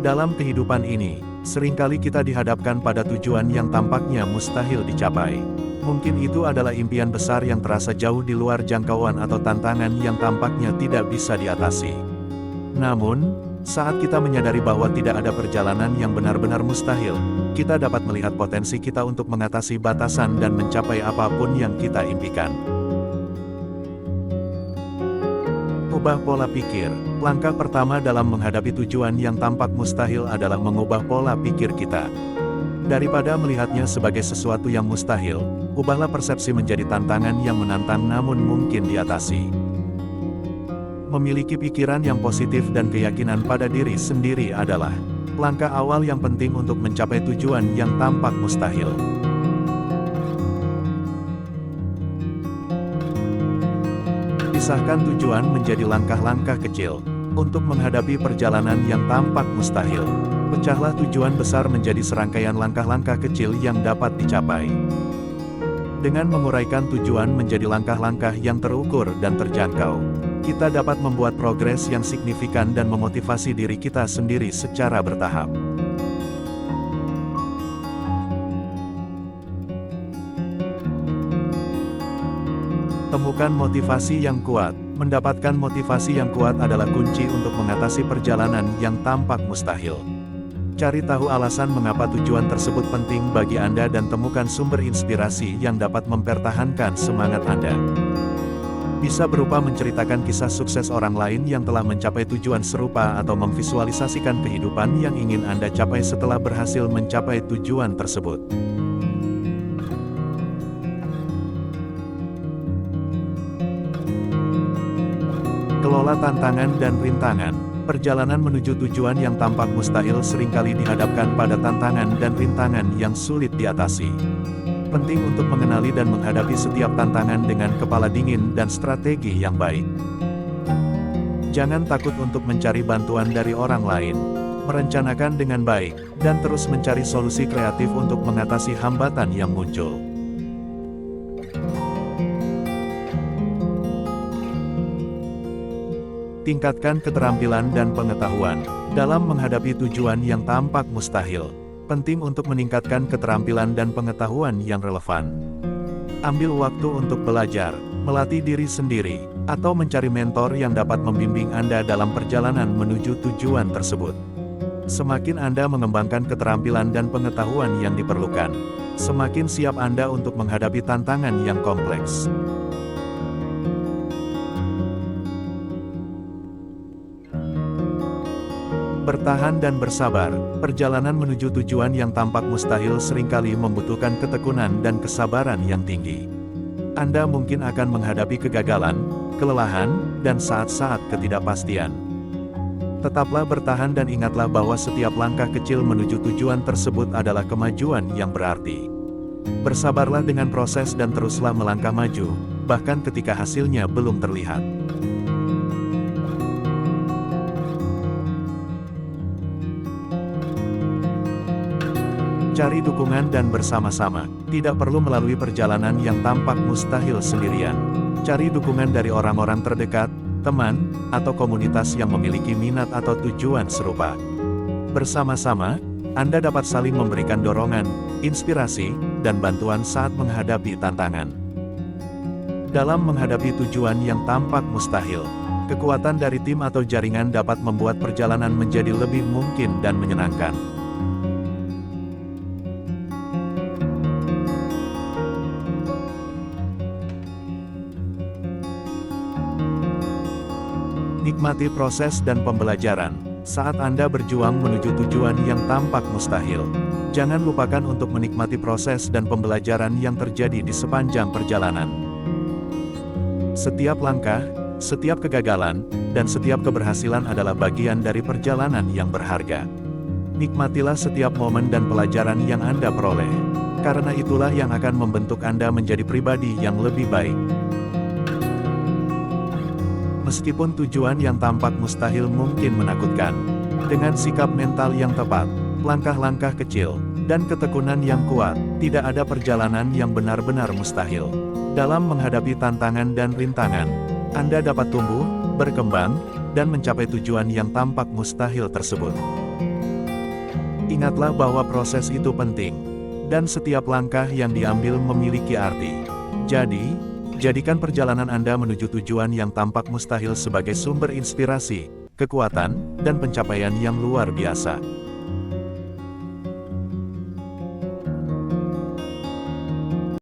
Dalam kehidupan ini, seringkali kita dihadapkan pada tujuan yang tampaknya mustahil dicapai. Mungkin itu adalah impian besar yang terasa jauh di luar jangkauan atau tantangan yang tampaknya tidak bisa diatasi. Namun, saat kita menyadari bahwa tidak ada perjalanan yang benar-benar mustahil, kita dapat melihat potensi kita untuk mengatasi batasan dan mencapai apapun yang kita impikan. Ubah pola pikir. Langkah pertama dalam menghadapi tujuan yang tampak mustahil adalah mengubah pola pikir kita. Daripada melihatnya sebagai sesuatu yang mustahil, ubahlah persepsi menjadi tantangan yang menantang namun mungkin diatasi. Memiliki pikiran yang positif dan keyakinan pada diri sendiri adalah langkah awal yang penting untuk mencapai tujuan yang tampak mustahil. Pisahkan tujuan menjadi langkah-langkah kecil untuk menghadapi perjalanan yang tampak mustahil. Pecahlah tujuan besar menjadi serangkaian langkah-langkah kecil yang dapat dicapai. Dengan menguraikan tujuan menjadi langkah-langkah yang terukur dan terjangkau, kita dapat membuat progres yang signifikan dan memotivasi diri kita sendiri secara bertahap. Temukan motivasi yang kuat. Mendapatkan motivasi yang kuat adalah kunci untuk mengatasi perjalanan yang tampak mustahil. Cari tahu alasan mengapa tujuan tersebut penting bagi Anda dan temukan sumber inspirasi yang dapat mempertahankan semangat Anda. Bisa berupa menceritakan kisah sukses orang lain yang telah mencapai tujuan serupa atau memvisualisasikan kehidupan yang ingin Anda capai setelah berhasil mencapai tujuan tersebut. Kelola tantangan dan rintangan. Perjalanan menuju tujuan yang tampak mustahil seringkali dihadapkan pada tantangan dan rintangan yang sulit diatasi. Penting untuk mengenali dan menghadapi setiap tantangan dengan kepala dingin dan strategi yang baik. Jangan takut untuk mencari bantuan dari orang lain. Merencanakan dengan baik, dan terus mencari solusi kreatif untuk mengatasi hambatan yang muncul. Tingkatkan keterampilan dan pengetahuan. Dalam menghadapi tujuan yang tampak mustahil, penting untuk meningkatkan keterampilan dan pengetahuan yang relevan. Ambil waktu untuk belajar, melatih diri sendiri, atau mencari mentor yang dapat membimbing Anda dalam perjalanan menuju tujuan tersebut. Semakin Anda mengembangkan keterampilan dan pengetahuan yang diperlukan, semakin siap Anda untuk menghadapi tantangan yang kompleks. Bertahan dan bersabar. Perjalanan menuju tujuan yang tampak mustahil seringkali membutuhkan ketekunan dan kesabaran yang tinggi. Anda mungkin akan menghadapi kegagalan, kelelahan, dan saat-saat ketidakpastian. Tetaplah bertahan dan ingatlah bahwa setiap langkah kecil menuju tujuan tersebut adalah kemajuan yang berarti. Bersabarlah dengan proses dan teruslah melangkah maju, bahkan ketika hasilnya belum terlihat. Cari dukungan dan bersama-sama. Tidak perlu melalui perjalanan yang tampak mustahil sendirian. Cari dukungan dari orang-orang terdekat, teman, atau komunitas yang memiliki minat atau tujuan serupa. Bersama-sama, Anda dapat saling memberikan dorongan, inspirasi, dan bantuan saat menghadapi tantangan. Dalam menghadapi tujuan yang tampak mustahil, kekuatan dari tim atau jaringan dapat membuat perjalanan menjadi lebih mungkin dan menyenangkan. Nikmati proses dan pembelajaran. Saat Anda berjuang menuju tujuan yang tampak mustahil, jangan lupakan untuk menikmati proses dan pembelajaran yang terjadi di sepanjang perjalanan. Setiap langkah, setiap kegagalan, dan setiap keberhasilan adalah bagian dari perjalanan yang berharga. Nikmatilah setiap momen dan pelajaran yang Anda peroleh, karena itulah yang akan membentuk Anda menjadi pribadi yang lebih baik. Meskipun tujuan yang tampak mustahil mungkin menakutkan, dengan sikap mental yang tepat, langkah-langkah kecil, dan ketekunan yang kuat, tidak ada perjalanan yang benar-benar mustahil. Dalam menghadapi tantangan dan rintangan, Anda dapat tumbuh, berkembang, dan mencapai tujuan yang tampak mustahil tersebut. Ingatlah bahwa proses itu penting, dan setiap langkah yang diambil memiliki arti. Jadi, jadikan perjalanan Anda menuju tujuan yang tampak mustahil sebagai sumber inspirasi, kekuatan, dan pencapaian yang luar biasa.